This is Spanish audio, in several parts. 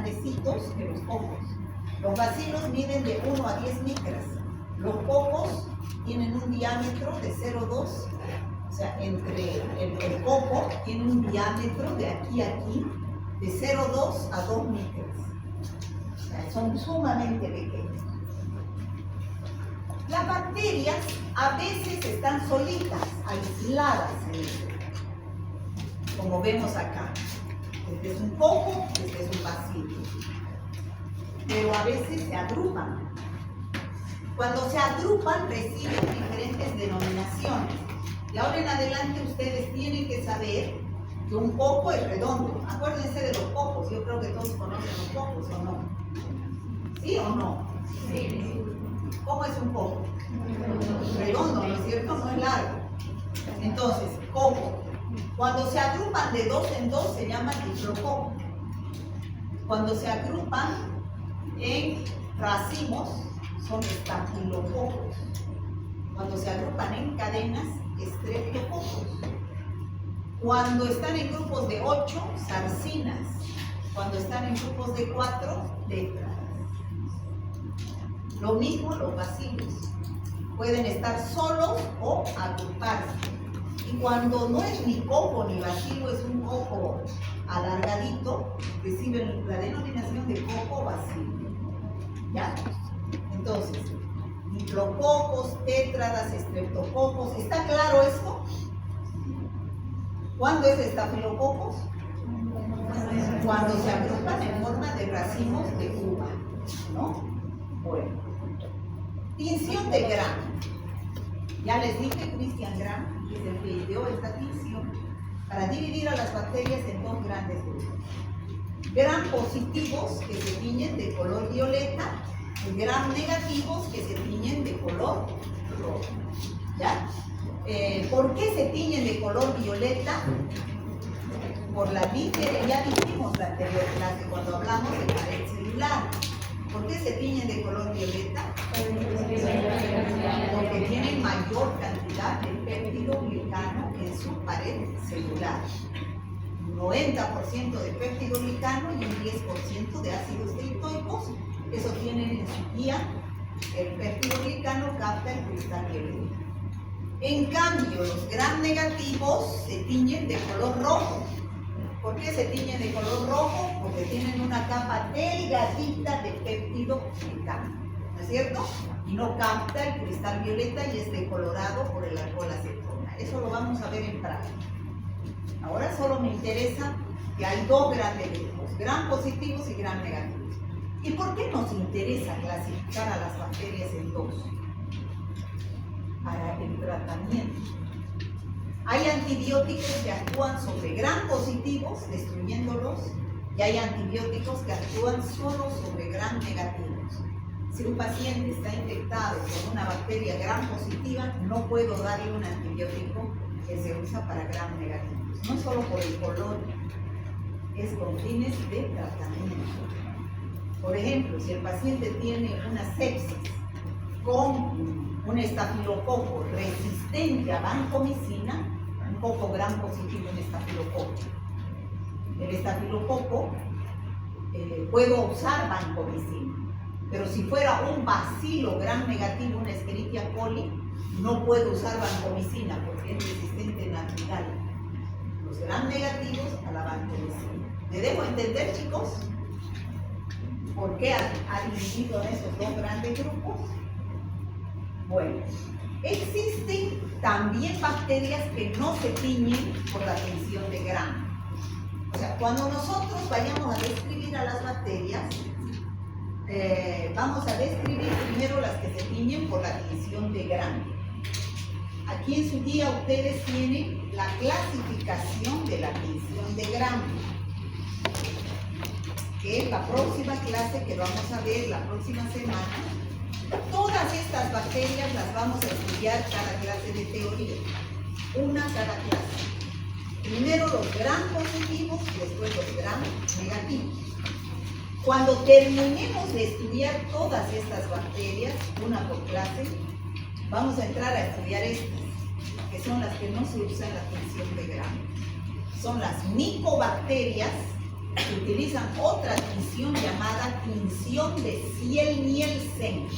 grandecitos que los cocos. Los bacilos miden de 1 a 10 micras. Los cocos tienen un diámetro de 0,2. O sea, entre el coco tiene un diámetro de aquí a aquí de 0,2 a 2 micras. O sea, son sumamente pequeños. Las bacterias a veces están solitas, aisladas en eso, como vemos acá. Este es un coco, este es un bacilo. Pero a veces se agrupan. Cuando se agrupan reciben diferentes denominaciones. Y ahora en adelante ustedes tienen que saber que un coco es redondo. Acuérdense de los cocos, yo creo que todos conocen los cocos, ¿o no? ¿Sí o no? Sí. ¿Cómo es un coco? Redondo, ¿no es cierto? No es largo. Entonces, coco. Cuando se agrupan de dos en dos se llama diplococo. Cuando se agrupan en racimos son estafilococos. Cuando se agrupan en cadenas, estreptococos. Cuando están en grupos de 8, sarcinas. Cuando están en grupos de 4, tétradas. Lo mismo los bacilos. Pueden estar solos o agruparse. Y cuando no es ni coco ni bacilo, es un coco alargadito, reciben la denominación de coco bacilo. ¿Ya? Entonces, diplococos, tétradas, estreptococos. ¿Está claro esto? ¿Cuándo es estafilococos? Cuando se agrupan en forma de racimos de uva, ¿no? Bueno. Tinción de Gram. Ya les dije, Christian Gram es el que ideó esta tinción para dividir a las bacterias en dos grandes grupos. Gram positivos que se tiñen de color violeta y gram negativos que se tiñen de color rojo. ¿Ya? ¿Por qué se tiñen de color violeta? Por la diferencia, ya dijimos la anterior clase cuando hablamos de pared celular. ¿Por qué se tiñen de color violeta? Porque tienen mayor cantidad de péptidoglicano en su pared celular. 90% de péptidoglicano y un 10% de ácidos esteatoicos. Eso tienen en su guía. El péptidoglicano capta el cristal violeta. En cambio, los gram negativos se tiñen de color rojo. ¿Por qué se tiñen de color rojo? Porque tienen una capa delgadita de péptidoglicano, ¿no es cierto? Y no capta el cristal violeta y es decolorado por el alcohol acetona. Eso lo vamos a ver en práctica. Ahora solo me interesa que hay dos grandes grupos, gram positivos y gram negativos. ¿Y por qué nos interesa clasificar a las bacterias en dos? Para el tratamiento. Hay antibióticos que actúan sobre gram positivos, destruyéndolos, y hay antibióticos que actúan solo sobre gram negativos. Si un paciente está infectado con una bacteria gram positiva, no puedo darle un antibiótico que se usa para gram negativos. No solo por el color, es con fines de tratamiento. Por ejemplo, si el paciente tiene una sepsis con un estafilococo resistente a vancomicina, un coco gram positivo en estafilococo. El estafilococo puedo usar vancomicina, pero si fuera un bacilo gram negativo, una Escherichia coli, no puedo usar vancomicina porque es resistente natural. Los gram negativos a la vancomicina. ¿Me dejo entender, chicos? ¿Por qué ha dividido en esos dos grandes grupos? Bueno, existen también bacterias que no se tiñen por la tinción de gram. O sea, cuando nosotros vayamos a describir a las bacterias, vamos a describir primero las que se tiñen por la tinción de gram. Aquí en su guía ustedes tienen la clasificación de la tinción de gram, que es la próxima clase que vamos a ver la próxima semana. Todas estas bacterias las vamos a estudiar cada clase de teoría, una cada clase. Primero los gram positivos y después los gram negativos. Cuando terminemos de estudiar todas estas bacterias, una por clase, vamos a entrar a estudiar estas, que son las que no se usan en la tinción de gram. Son las micobacterias se utilizan otra tinción llamada tinción de Ziel-Nielsen,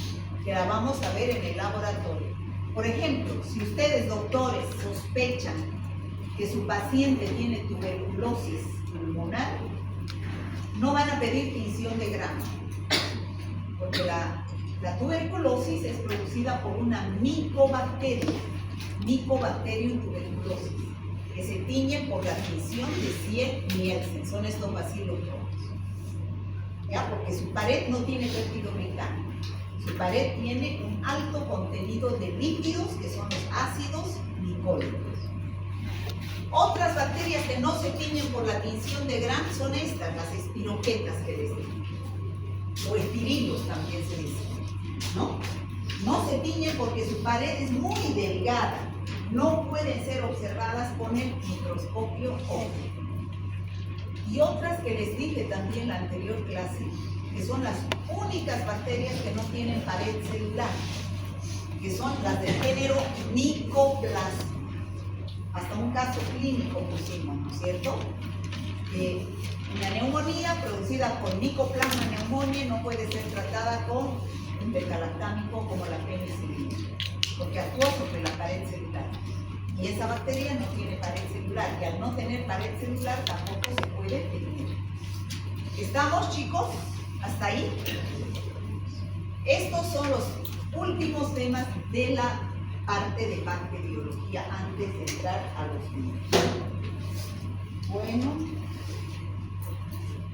que la vamos a ver en el laboratorio. Por ejemplo, si ustedes, doctores, sospechan que su paciente tiene tuberculosis pulmonar, no van a pedir tinción de Gram, porque la tuberculosis es producida por una micobacteria, Mycobacterium tuberculosis, que se tiñen por la tinción de Ziel-Nielsen, son estos bacilos rojos. ¿Ya? Porque su pared no tiene péptido mecánico, su pared tiene un alto contenido de lípidos, que son los ácidos glicólicos. Otras bacterias que no se tiñen por la tinción de Gram son estas, las espiroquetas que les digo, o espirilos también se dice, ¿no? No se tiñen porque su pared es muy delgada, no pueden ser observadas con el microscopio óptico. Y otras que les dije también en la anterior clase, que son las únicas bacterias que no tienen pared celular, que son las del género Mycoplasma. Hasta un caso clínico pusimos, ¿no es cierto? Una neumonía producida por Mycoplasma pneumoniae no puede ser tratada con un beta-lactámico como la penicilina, porque actúa sobre la pared celular. Y esa bacteria no tiene pared celular, y al no tener pared celular tampoco se puede teñir. ¿Estamos, chicos? ¿Hasta ahí? Estos son los últimos temas de la parte de bacteriología antes de entrar a los virus. Bueno,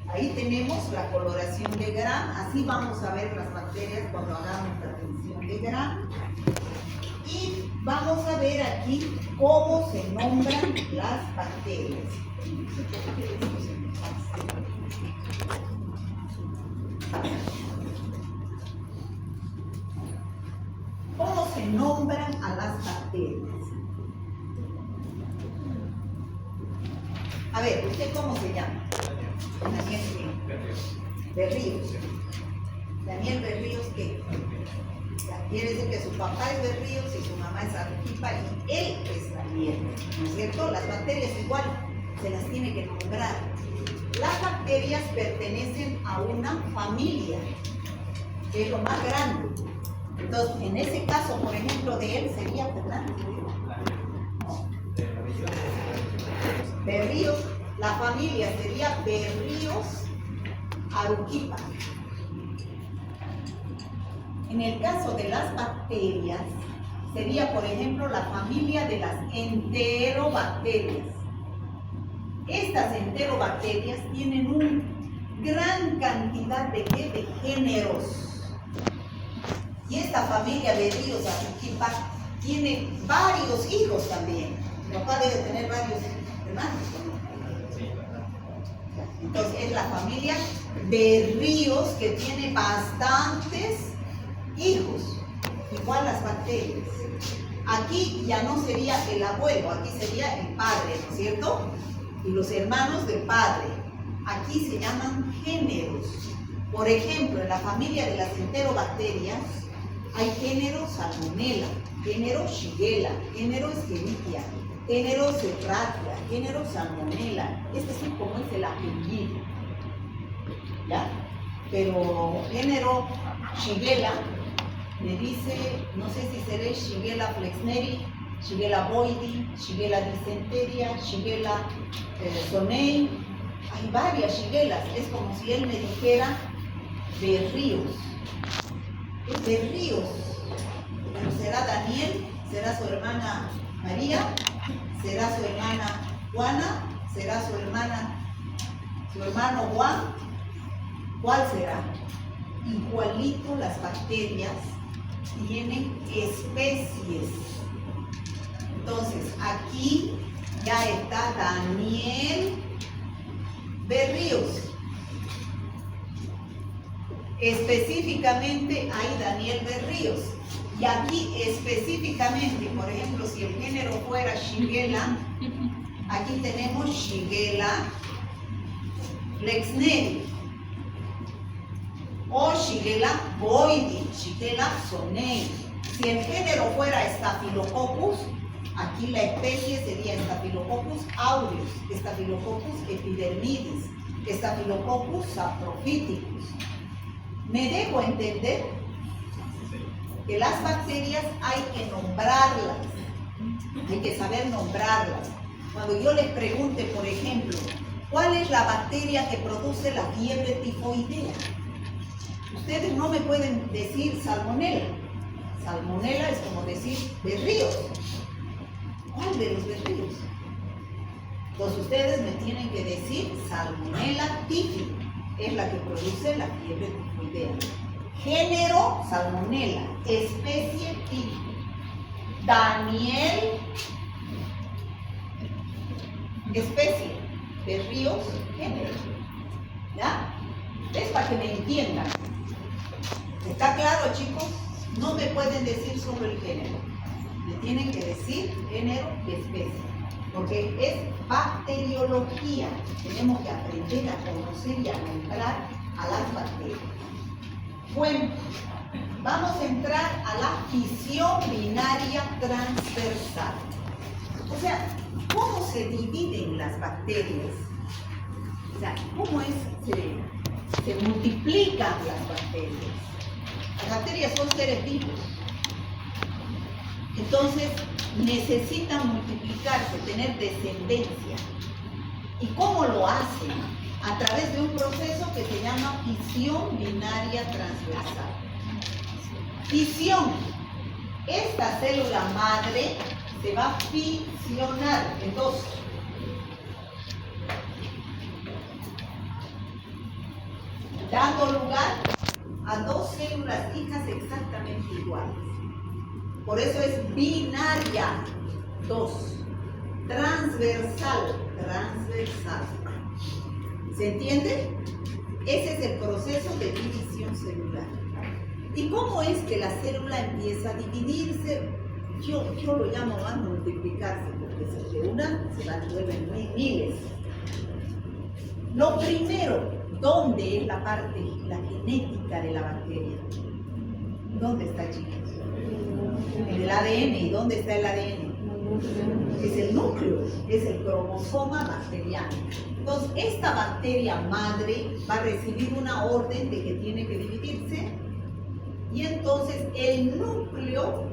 ahí tenemos la coloración de Gram, así vamos a ver las bacterias cuando hagamos la tinción de Gram. Y vamos a ver aquí cómo se nombran las bacterias. ¿Cómo se nombran a las bacterias? A ver, ¿usted cómo se llama? Daniel Berríos. Daniel Berríos, ¿qué? Quiere decir que su papá es Berríos y su mamá es Arequipa y él es Daniel, ¿no es cierto? Las bacterias igual se las tiene que nombrar. Las bacterias pertenecen a una familia, que es lo más grande. Entonces, en ese caso, por ejemplo, de él sería Fernando. No. Berríos, la familia sería Berríos Arequipa. En el caso de las bacterias, sería, por ejemplo, la familia de las enterobacterias. Estas enterobacterias tienen una gran cantidad de géneros. Y esta familia Berríos Arequipa tiene varios hijos también. Mi papá debe tener varios hermanos, ¿no? Entonces es la familia Berríos que tiene bastantes hijos, igual las bacterias. Aquí ya no sería el abuelo, aquí sería el padre, ¿no es cierto? Y los hermanos del padre. Aquí se llaman géneros. Por ejemplo, en la familia de las enterobacterias hay género Salmonella, género Shigella, género Escherichia, género Serratia, género Salmonella. Este es como es el apellido, ¿ya? Pero género Shigella me dice, no sé si seré Shigella flexneri, Shigella boydii, Shigella dysenteria, Shigella sonei. Hay varias Shigellas, es como si él me dijera Berríos. Berríos. Pero será Daniel, será su hermana María, será su hermana Juana, será su hermano Juan. ¿Cuál será? Igualito las bacterias tienen especies. Entonces, aquí ya está Daniel Berríos. Específicamente hay Daniel Berríos. Y aquí específicamente, por ejemplo, si el género fuera Shigella, aquí tenemos Shigella flexneri o Shigella boydii, Shigella sonei. Si el género fuera Staphylococcus, aquí la especie sería Staphylococcus aureus, Staphylococcus epidermidis, Staphylococcus saprophyticus. Me dejo entender que las bacterias hay que nombrarlas, hay que saber nombrarlas. Cuando yo les pregunte, por ejemplo, ¿cuál es la bacteria que produce la fiebre tifoidea? Ustedes no me pueden decir salmonela. Salmonela es como decir berríos. ¿Cuál de los berríos? Entonces ustedes me tienen que decir Salmonella typhi, es la que produce la fiebre tifoidea. Género, Salmonella. Especie, typhi. Daniel, especie. Berríos, género. ¿Ya? Es para que me entiendan. ¿Está claro, chicos? No me pueden decir solo el género. Me tienen que decir género y especie. Porque es bacteriología. Tenemos que aprender a conocer y a nombrar a las bacterias. Bueno, vamos a entrar a la fisión binaria transversal. O sea, ¿cómo se dividen las bacterias? O sea, ¿cómo se multiplican las bacterias? Las bacterias son seres vivos. Entonces, necesitan multiplicarse, tener descendencia. ¿Y cómo lo hacen? A través de un proceso que se llama fisión binaria transversal. Fisión. Esta célula madre se va a fisionar en dos. Dando lugar a dos células hijas exactamente iguales. Por eso es binaria, dos. Transversal, transversal. ¿Se entiende? Ese es el proceso de división celular. ¿Y cómo es que la célula empieza a dividirse? Yo lo llamo a multiplicarse, porque de una se vuelven miles. Lo primero, ¿dónde es la parte, la genética de la bacteria? ¿Dónde está, chicos? En el ADN. ¿Y dónde está el ADN? Es el núcleo, es el cromosoma bacteriano. Entonces, esta bacteria madre va a recibir una orden de que tiene que dividirse y entonces el núcleo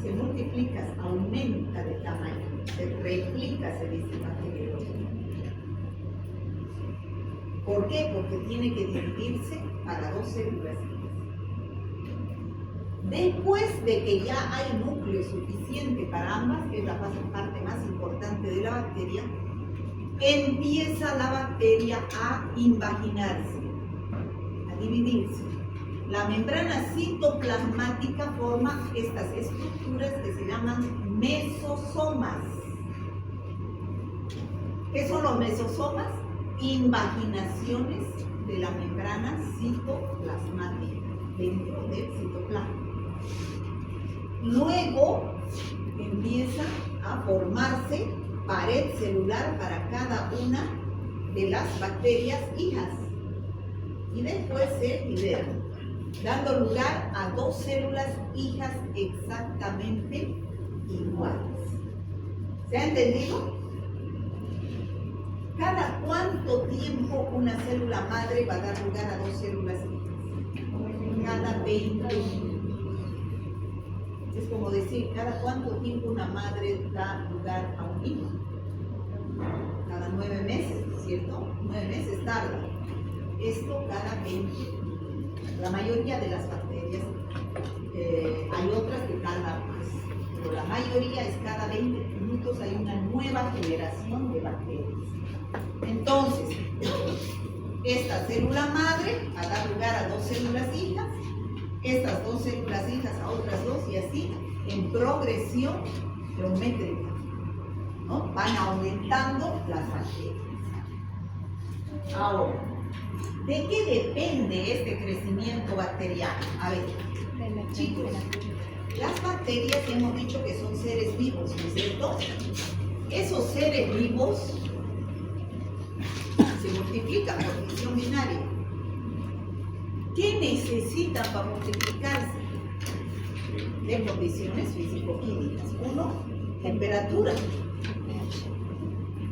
se multiplica, aumenta de tamaño, se replica, se dice bacteriología. ¿Por qué? Porque tiene que dividirse para dos células. Después de que ya hay núcleo suficiente para ambas, que es la parte más importante de la bacteria, empieza la bacteria a invaginarse, a dividirse. La membrana citoplasmática forma estas estructuras que se llaman mesosomas. ¿Qué son los mesosomas? Invaginaciones de la membrana citoplasmática dentro del citoplasma. Luego empieza a formarse pared celular para cada una de las bacterias hijas y después se liberan, dando lugar a dos células hijas exactamente iguales. ¿Se ha entendido? ¿Cada cuánto tiempo una célula madre va a dar lugar a dos células hijas? Cada 20 minutos. Es como decir, ¿cada cuánto tiempo una madre da lugar a un hijo? Cada 9 meses, ¿cierto? 9 meses tarda. Esto cada 20 minutos. La mayoría de las bacterias, hay otras que tardan más, pero la mayoría es cada 20 minutos hay una nueva generación de bacterias. Entonces, esta célula madre va a dar lugar a dos células hijas, estas dos células hijas a otras dos y así en progresión geométrica, ¿no? Van aumentando las bacterias. Ahora, ¿de qué depende este crecimiento bacteriano? A ver, chicos, las bacterias hemos dicho que son seres vivos, ¿no es cierto? Esos seres vivos se multiplican por fisión binaria. ¿Qué necesitan para multiplicarse? De condiciones físico-químicas. Uno, temperatura.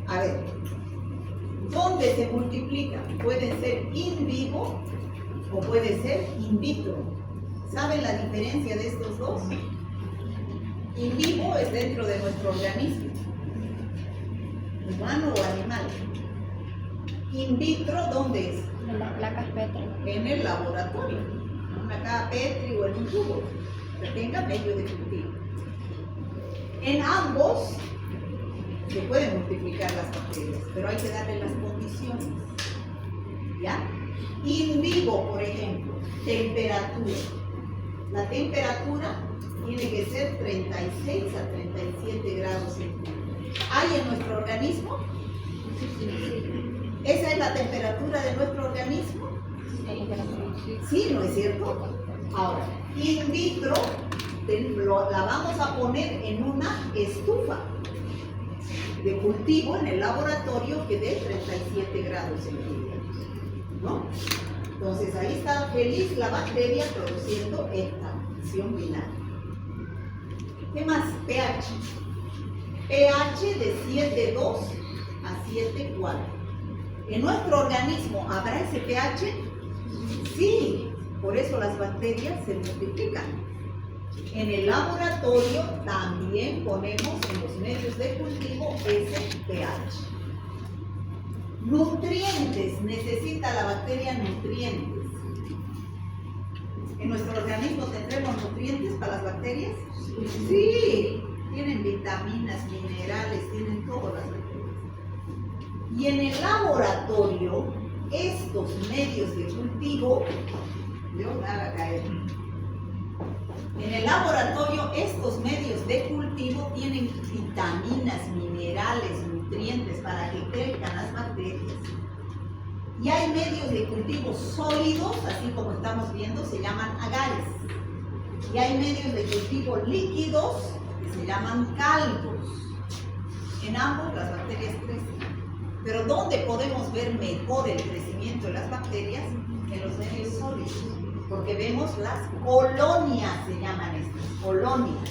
A ver, ¿dónde ¿Dónde se multiplican? Pueden ser in vivo o puede ser in vitro. ¿Saben la diferencia de estos dos? In vivo es dentro de nuestro organismo, humano o animal. In vitro, ¿dónde es? En las placas Petri. En el laboratorio, en una caja Petri o en un tubo que tenga medio de cultivo. En ambos se pueden multiplicar las bacterias, pero hay que darle las condiciones. ¿Ya? In vivo, por ejemplo, temperatura. La temperatura tiene que ser 36 a 37 grados centígrados. ¿Hay en nuestro organismo? ¿Esa es la temperatura de nuestro organismo? Sí, ¿no es cierto? Ahora, in vitro la vamos a poner en una estufa de cultivo en el laboratorio que dé 37 grados centígrados, ¿no? Entonces ahí está feliz la bacteria produciendo esta acción binaria. ¿Qué más? pH. pH de 7,2 a 7,4. ¿En nuestro organismo habrá ese pH? Sí, por eso las bacterias se multiplican. En el laboratorio también ponemos en los medios de cultivo ese pH. Nutrientes, necesita la bacteria nutrientes. ¿En nuestro organismo tendremos nutrientes para las bacterias? Sí, tienen vitaminas, minerales, tienen todas las bacterias. Y en el laboratorio, estos medios de cultivo, Dios me haga caer. En el laboratorio, estos medios de cultivo tienen vitaminas, minerales, nutrientes para que crezcan las bacterias. Y hay medios de cultivo sólidos, así como estamos viendo, se llaman agares. Y hay medios de cultivo líquidos que se llaman caldos. En ambos las bacterias crecen. Pero ¿dónde podemos ver mejor el crecimiento de las bacterias? En los medios sólidos. Porque vemos las colonias, se llaman estas, colonias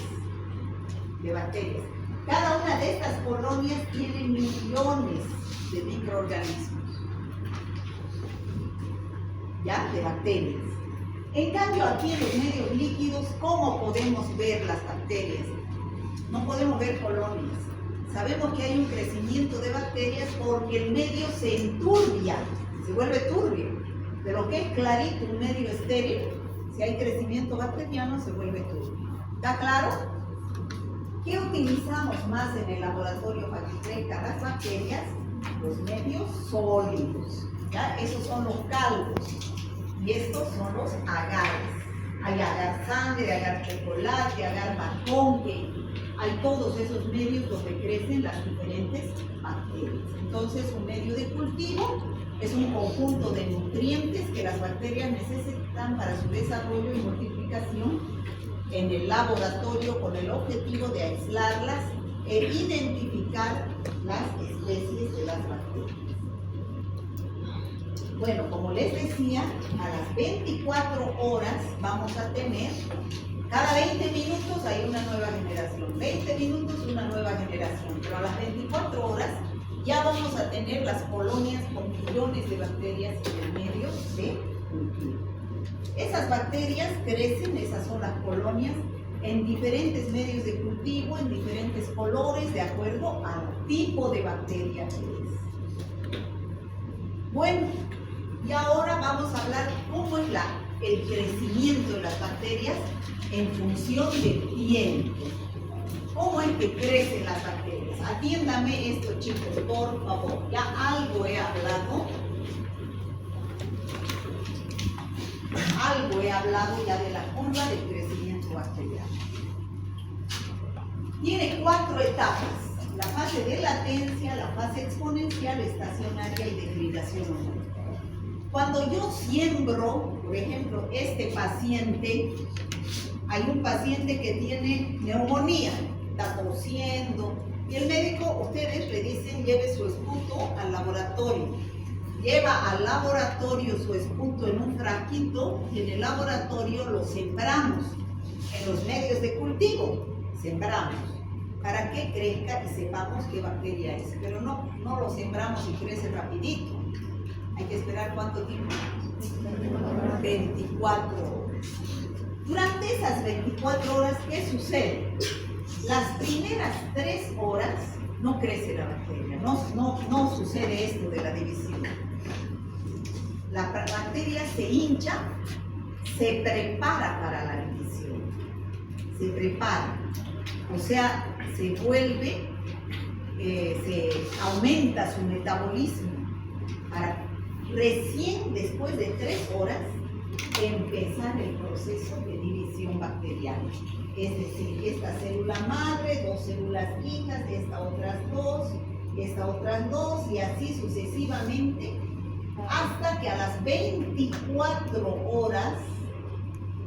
de bacterias. Cada una de estas colonias tiene millones de microorganismos, ¿ya? De bacterias. En cambio, aquí en los medios líquidos, ¿cómo podemos ver las bacterias? No podemos ver colonias. Sabemos que hay un crecimiento de bacterias porque el medio se enturbia, se vuelve turbio. Pero que es clarito, un medio estéril, si hay crecimiento bacteriano, se vuelve turbio. ¿Está claro? ¿Qué utilizamos más en el laboratorio para que crezcan las bacterias? Los medios sólidos. ¿Ya? Esos son los caldos. Y estos son los agares. Hay agar sangre, agar chocolate, agar maconque. Hay todos esos medios donde crecen las diferentes bacterias. Entonces, un medio de cultivo es un conjunto de nutrientes que las bacterias necesitan para su desarrollo y multiplicación en el laboratorio con el objetivo de aislarlas e identificar las especies de las bacterias. Bueno, como les decía, a las 24 horas vamos a tener, cada 20 minutos hay una nueva generación, 20 minutos una nueva generación, pero a las 24 horas ya vamos a tener las colonias con millones de bacterias en el medio de cultivo. Esas bacterias crecen, esas son las colonias, en diferentes medios de cultivo, en diferentes colores, de acuerdo al tipo de bacteria que es. Bueno, y ahora vamos a hablar cómo es el crecimiento de las bacterias en función del tiempo. ¿Cómo es que crecen las bacterias? Atiéndame esto, chicos, por favor. Ya algo he hablado. Algo he hablado ya de la curva del crecimiento bacteriano. Tiene 4 etapas. La fase de latencia, la fase exponencial, estacionaria y degradación hormonal. Cuando yo siembro, por ejemplo, este paciente, hay un paciente que tiene neumonía, está tosiendo, y el médico, ustedes le dicen, lleve su esputo al laboratorio. Lleva al laboratorio su esputo en un frasquito y en el laboratorio lo sembramos en los medios de cultivo. Sembramos para que crezca y sepamos qué bacteria es. Pero no lo sembramos y crece rapidito. Hay que esperar ¿cuánto tiempo? 24 horas. Durante esas 24 horas, ¿qué sucede? Las primeras 3 horas no crece la bacteria, no sucede esto de la división. La bacteria se hincha, se prepara para la división, se prepara, o sea, se vuelve, se aumenta su metabolismo para recién después de 3 horas empezar el proceso de división bacteriana. Es decir, esta célula madre, 2 células hijas, esta otras 2 y así sucesivamente hasta que a las 24 horas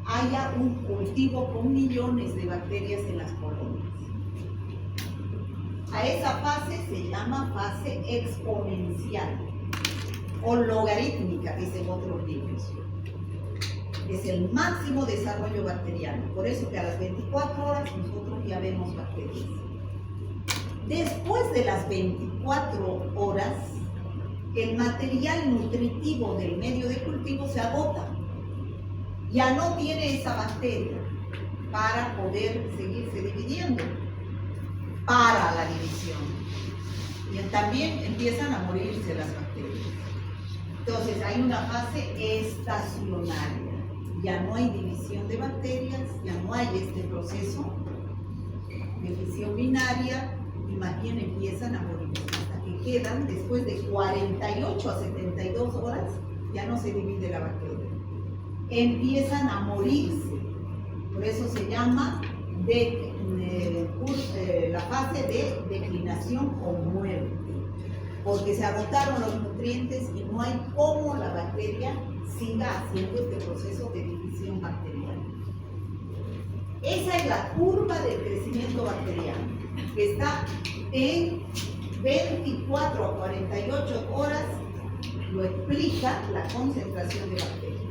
haya un cultivo con millones de bacterias en las colonias. A esa fase se llama fase exponencial o logarítmica, dicen otros libros. Es el máximo desarrollo bacteriano. Por eso que a las 24 horas nosotros ya vemos bacterias. Después de las 24 horas, el material nutritivo del medio de cultivo se agota. Ya no tiene esa bacteria para poder seguirse dividiendo para la división. Y también empiezan a morirse las bacterias. Entonces hay una fase estacionaria. Ya no hay división de bacterias, ya no hay este proceso de división binaria y más bien empiezan a morir hasta que quedan, después de 48 a 72 horas, ya no se divide la bacteria. Empiezan a morirse, por eso se llama la fase de declinación o muerte, porque se agotaron los nutrientes y no hay cómo la bacteria siga haciendo este proceso de división bacteriana. Esa es la curva del crecimiento bacteriano, que está en 24 a 48 horas, lo explica la concentración de bacterias.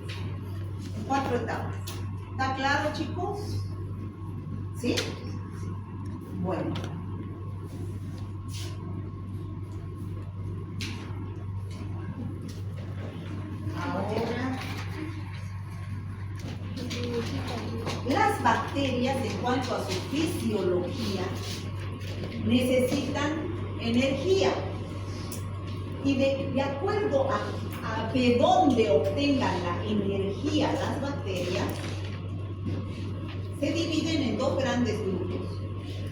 En 4 etapas. ¿Está claro, chicos? ¿Sí? Bueno. Ahora, las bacterias, en cuanto a su fisiología, necesitan energía. Y de acuerdo a de dónde obtengan la energía las bacterias, se dividen en 2 grandes grupos,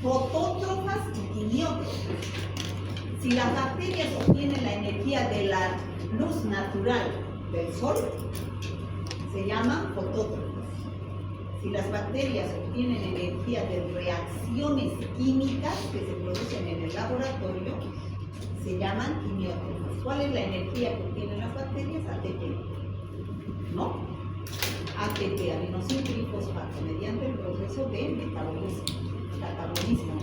fotótrofas y quimiótrofas. Si las bacterias obtienen la energía de la luz natural del sol, se llaman fotótrofas. Si las bacterias obtienen energía de reacciones químicas que se producen en el laboratorio, se llaman quimiótrofas. ¿Cuál es la energía que obtienen las bacterias? ATP. ¿No? ATP, aminoácido-fosfato, mediante el proceso de metabolismo, catabolismo,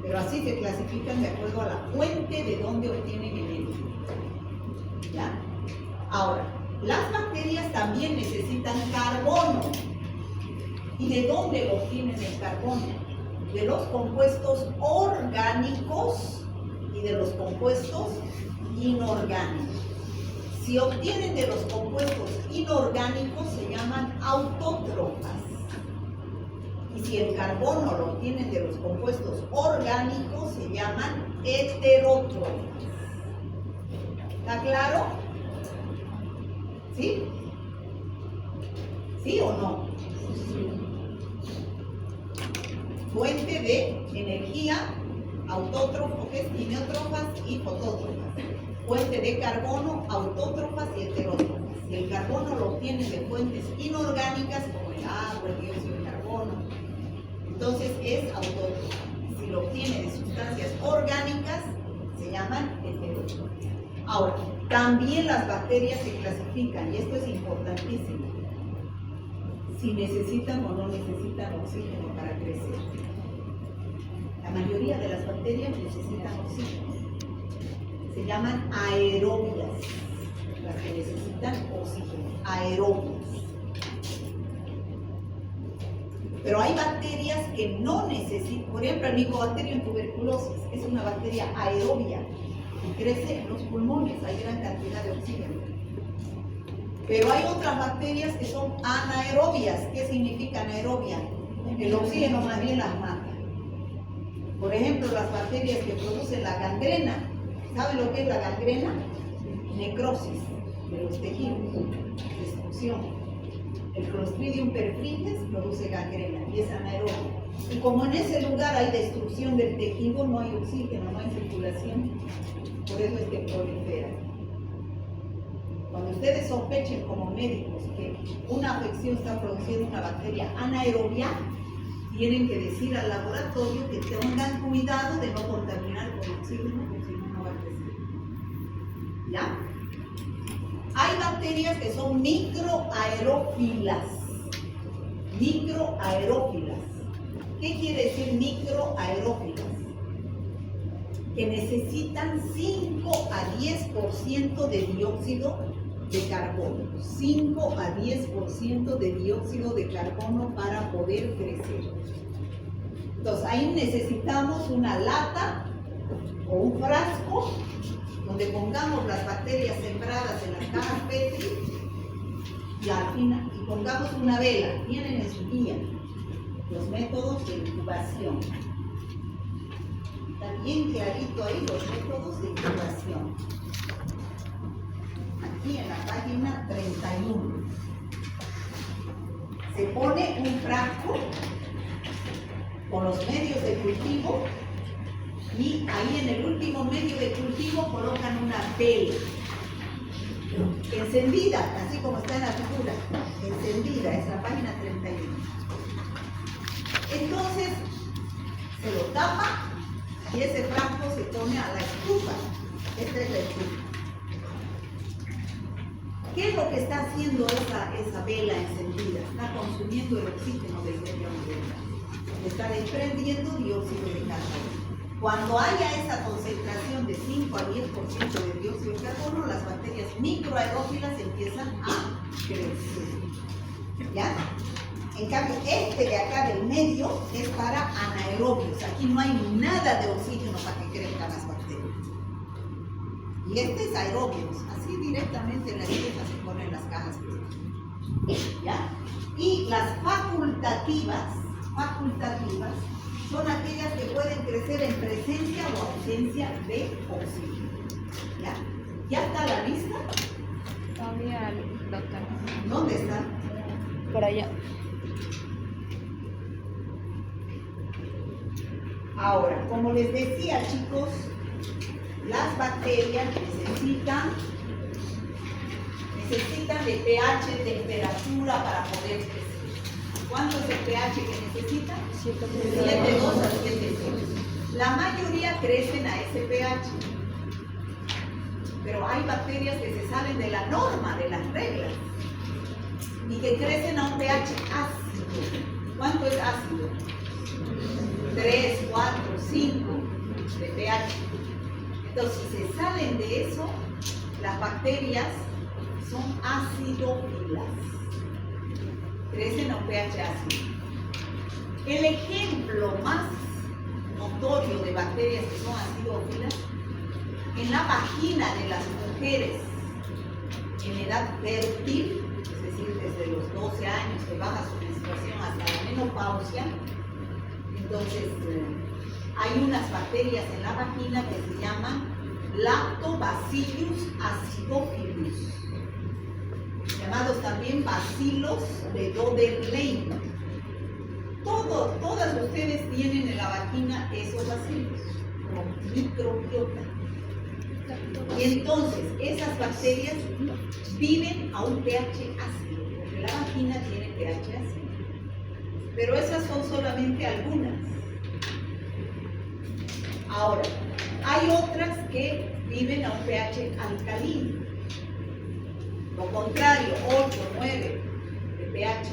pero así se clasifican de acuerdo a la fuente de donde obtienen energía. ¿Ya? Ahora, las bacterias también necesitan carbono. ¿Y de dónde obtienen el carbono? De los compuestos orgánicos y de los compuestos inorgánicos. Si obtienen de los compuestos inorgánicos, se llaman autótrofas. Y si el carbono lo obtienen de los compuestos orgánicos, se llaman heterótrofas. ¿Está claro? ¿Sí? ¿Sí o no? Fuente de energía, autótrofos, quimiótrofas y fotótrofas. Fuente de carbono, autótrofas y heterótrofas. Si el carbono lo obtienen de fuentes inorgánicas como el agua, el dióxido de carbono, entonces es autótrofa. Si lo obtiene de sustancias orgánicas, se llaman heterótrofas. Ahora, también las bacterias se clasifican, y esto es importantísimo, si necesitan o no necesitan oxígeno para crecer. La mayoría de las bacterias necesitan oxígeno. Se llaman aerobias, las que necesitan oxígeno, aerobias. Pero hay bacterias que no necesitan, por ejemplo, el micobacterium tuberculosis es una bacteria aerobia, y crece en los pulmones, hay gran cantidad de oxígeno. Pero hay otras bacterias que son anaerobias. ¿Qué significa anaerobia? El oxígeno más bien las mata. Por ejemplo, las bacterias que producen la gangrena. ¿Saben lo que es la gangrena? Necrosis de los tejidos, destrucción. El Clostridium perfringens produce gangrena y es anaerobia. Y como en ese lugar hay destrucción del tejido, no hay oxígeno, no hay circulación, por eso es que prolifera. Cuando ustedes sospechen como médicos que una afección está produciendo una bacteria anaerobia, tienen que decir al laboratorio que tengan cuidado de no contaminar con oxígeno, porque si no, no va a crecer. ¿Ya? Hay bacterias que son microaerófilas. Microaerófilas. ¿Qué quiere decir microaerófilas? Que necesitan 5 a 10% de dióxido de carbono. 5 a 10% de dióxido de carbono para poder crecer. Entonces ahí necesitamos una lata o un frasco donde pongamos las bacterias sembradas en las cajas Petri y al final y pongamos una vela. Tienen en su guía los métodos de incubación. Está bien clarito ahí los métodos de incubación. Aquí en la página 31. Se pone un frasco con los medios de cultivo y ahí en el último medio de cultivo colocan una vela encendida, así como está en la figura, encendida, es la página 31. Entonces se lo tapa y ese frasco se pone a la estufa. Esta es la estufa. ¿Qué es lo que está haciendo esa vela encendida? Está consumiendo el oxígeno del medio ambiente. Está desprendiendo dióxido de carbono. Cuando haya esa concentración de 5 a 10% de dióxido de carbono, las bacterias microaerófilas empiezan a crecer. ¿Ya? En cambio, este de acá del medio es para anaerobios. Aquí no hay nada de oxígeno para que crezcan las bacterias. Y este es aerobios. Así directamente en la tierra se ponen las cajas. ¿Ya? Y las facultativas son aquellas que pueden crecer en presencia o ausencia de oxígeno. ¿Ya? ¿Ya está la lista? Todavía, doctor. ¿Dónde está? Por allá. Ahora, como les decía, chicos, las bacterias necesitan de pH, temperatura para poder crecer. ¿Cuánto es el pH que necesitan? 7,2 a 7,6. La mayoría crecen a ese pH. Pero hay bacterias que se salen de la norma, de las reglas, y que crecen a un pH ácido. ¿Cuánto es ácido? 3, 4, 5 de pH. Entonces, si se salen de eso, las bacterias son acidófilas. Crecen a un pH ácido. El ejemplo más notorio de bacterias que son acidófilas, en la vagina de las mujeres en edad fértil, es decir, desde los 12 años que baja su menstruación hasta la menopausia, entonces hay unas bacterias en la vagina que se llaman Lactobacillus acidophilus, llamados también bacilos de Doderlein. Todas ustedes tienen en la vagina esos bacilos, como microbiota. Y entonces esas bacterias viven a un pH ácido, porque la vagina tiene pH ácido. Pero esas son solamente algunas. Ahora, hay otras que viven a un pH alcalino. Lo contrario, 8, 9 de pH.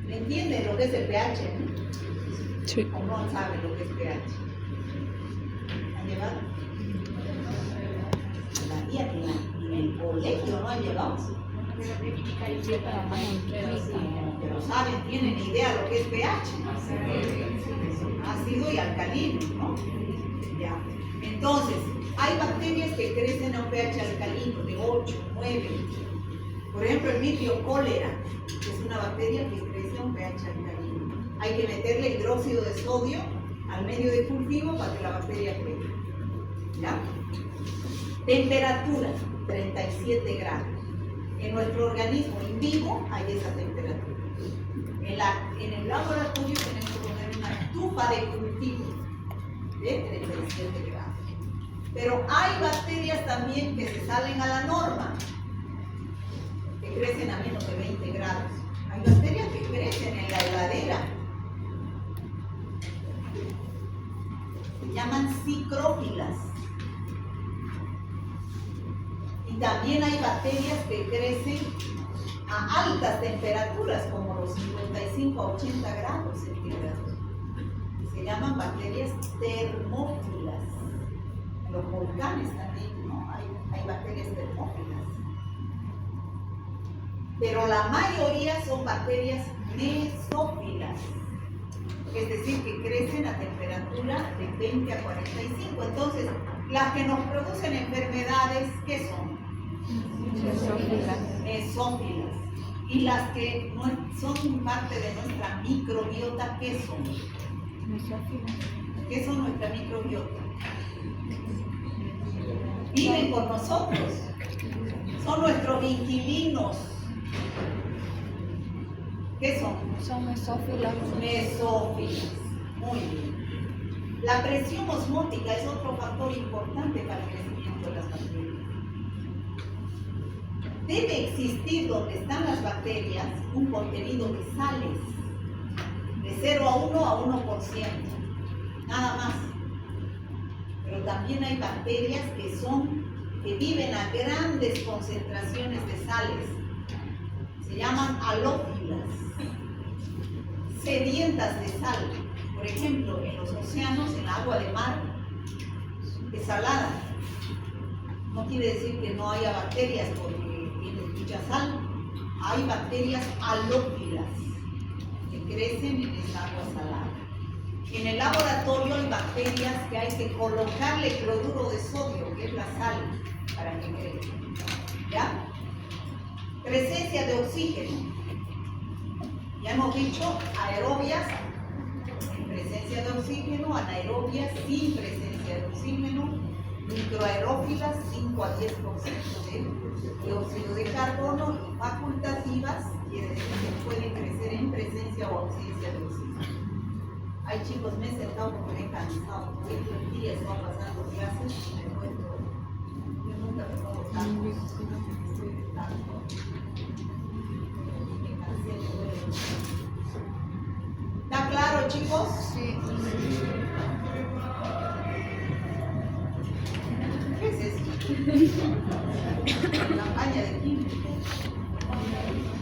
¿Me entienden lo que es el pH? ¿No? Sí. ¿O no saben lo que es pH? ¿Han llevado? Todavía en el colegio no han llevado. Pero saben, tienen idea lo que es pH. Ácido y alcalino, ¿no? Ya. Entonces, hay bacterias que crecen a un pH alcalino de 8, 9. Por ejemplo, el Vibrio cólera es una bacteria que crece a un pH alcalino. Hay que meterle hidróxido de sodio al medio de cultivo para que la bacteria crezca. ¿Ya? Temperatura, 37 grados. En nuestro organismo in vivo hay esa temperatura. En el laboratorio tenemos que poner una estufa de cultivo de 37 grados. Pero hay bacterias también que se salen a la norma, que crecen a menos de 20 grados. Hay bacterias que crecen en la heladera. Se llaman psicrófilas. Y también hay bacterias que crecen a altas temperaturas, como los 55 a 80 grados centígrados. Se llaman bacterias termófilas. En los volcanes también, ¿no? Hay bacterias termófilas. Pero la mayoría son bacterias mesófilas. Es decir, que crecen a temperatura de 20 a 45. Entonces, las que nos producen enfermedades, ¿qué son? Mesófilas. Y las que no son parte de nuestra microbiota, ¿qué son? Mesófilas. ¿Qué son nuestra microbiota? Viven con nosotros. Son nuestros inquilinos. ¿Qué son? Son mesófilas. Mesófilas. Muy bien. La presión osmótica es otro factor importante para el crecimiento de las bacterias. Debe existir donde están las bacterias un contenido de sales de 0 a 1 a 1%, nada más. Pero también hay bacterias que viven a grandes concentraciones de sales. Se llaman halófilas, sedientas de sal. Por ejemplo, en los océanos, en agua de mar, es salada. No quiere decir que no haya bacterias porque tiene mucha sal. Hay bacterias halófilas que crecen en esa agua salada. En el laboratorio hay bacterias que hay que colocarle cloruro de sodio, que es la sal, para que crezcan. ¿Ya? Presencia de oxígeno. Ya hemos dicho aerobias en presencia de oxígeno, anaerobias sin presencia de oxígeno, microaerófilas 5 a 10% de dióxido de carbono y facultativas, quiere decir que pueden crecer en presencia o ausencia de oxígeno. Hay chicos, me he sentado porque me he cansado, todo el día he estado pasando clases y me encuentro, yo nunca me pongo tanto, estoy de tanto, me cansé, me duele. ¿Está claro, chicos? Sí. ¿Qué es esto? Campaña de química.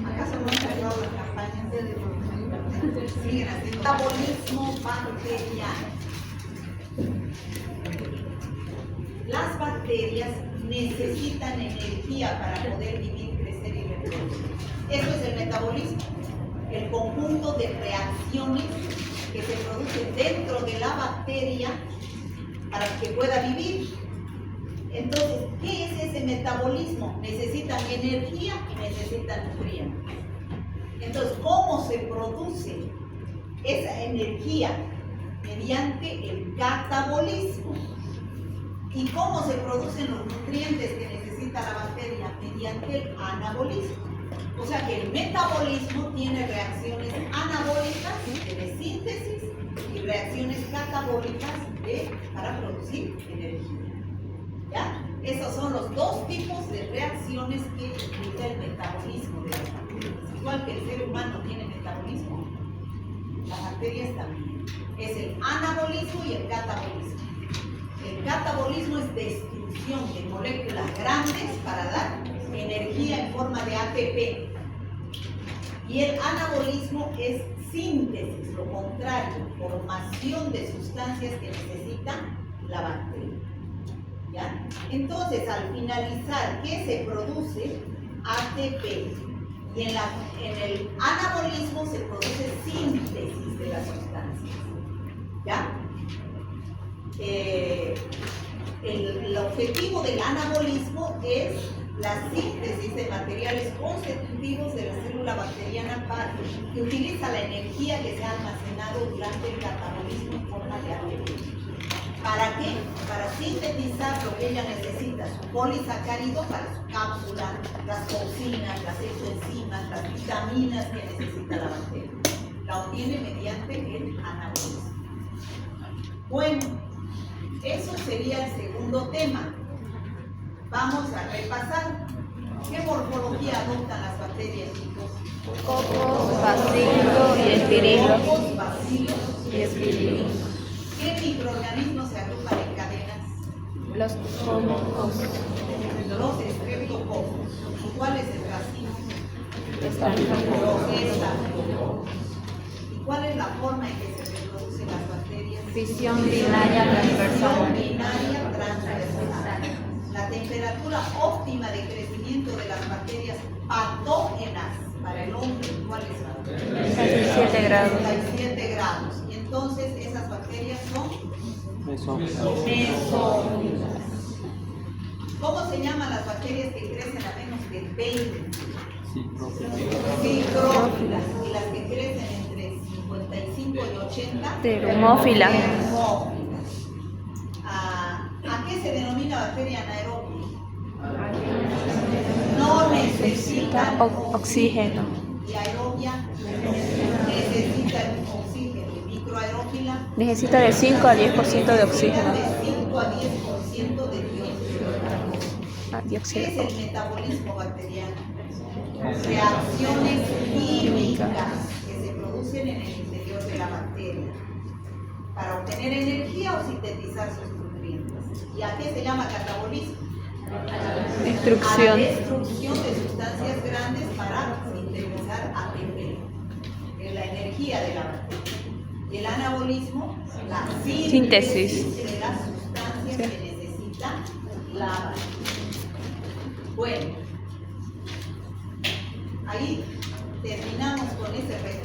¿Acaso no han cerrado las campañas de siguen haciendo metabolismo bacteriano? Las bacterias necesitan energía para poder vivir, crecer y reproducir. Eso es el metabolismo, el conjunto de reacciones que se producen dentro de la bacteria para que pueda vivir. Entonces, ¿qué es ese metabolismo? Necesitan energía y necesitan nutrientes. Entonces, ¿cómo se produce esa energía? Mediante el catabolismo. ¿Y cómo se producen los nutrientes que necesita la bacteria? Mediante el anabolismo. O sea que el metabolismo tiene reacciones anabólicas de síntesis y reacciones catabólicas para producir energía. ¿Ya? Esos son los dos tipos de reacciones que implica el metabolismo de las bacterias. Igual que el ser humano tiene metabolismo, las bacterias también. Es el anabolismo y el catabolismo. El catabolismo es destrucción de moléculas grandes para dar energía en forma de ATP. Y el anabolismo es síntesis, lo contrario, formación de sustancias que necesita la bacteria. ¿Ya? Entonces, al finalizar, ¿qué se produce? ATP. Y en el anabolismo se produce síntesis de las sustancias. ¿Ya? el objetivo del anabolismo es la síntesis de materiales constitutivos de la célula bacteriana que utiliza la energía que se ha almacenado durante el catabolismo en forma de ATP. ¿Para qué? Para sintetizar lo que ella necesita, su polisacárido para su cápsula, las toxinas, las exoenzimas, las vitaminas que necesita la bacteria. La obtiene mediante el anabolismo. Bueno, eso sería el segundo tema. Vamos a repasar. ¿Qué morfología adoptan las bacterias, chicos? Cocos, bacilo y espirilo. Cocos, bacilos Y espirilo. ¿Qué microorganismos se agrupan en cadenas? Los cocos Los estreptococos. ¿Y cuál es el racimo? están Los estafilococos. ¿Y cuál es la forma en que se reproducen las bacterias? fisión binaria Fisión transversal. binaria transversal. La temperatura óptima de crecimiento de las bacterias patógenas para el hombre, ¿cuál es? 37 grados. 37 grados. Y entonces esas bacterias son mesófilas. ¿Cómo se llaman las bacterias que crecen a menos de 20? Cicrófilas. Y las que crecen entre 55 y 80? Termófilas. ¿A qué se denomina bacteria anaeróbica? No necesitan Oxígeno. Y aerobia necesita oxígeno. Y microaerófila Necesita de 5 a 10% de oxígeno. de 5 a 10% de dióxido de carbono. ¿Qué Dióxido es de el metabolismo bacteriano? Reacciones químicas que se producen en el interior de la bacteria para obtener energía o sintetizar sus nutrientes. ¿Y a qué se llama catabolismo? A destrucción. la destrucción de sustancias grandes para sintetizar ATP, que es la energía de la bacteria. Y el anabolismo, la síntesis de las sustancias que necesita la bacteria. Bueno, ahí terminamos con ese resumen.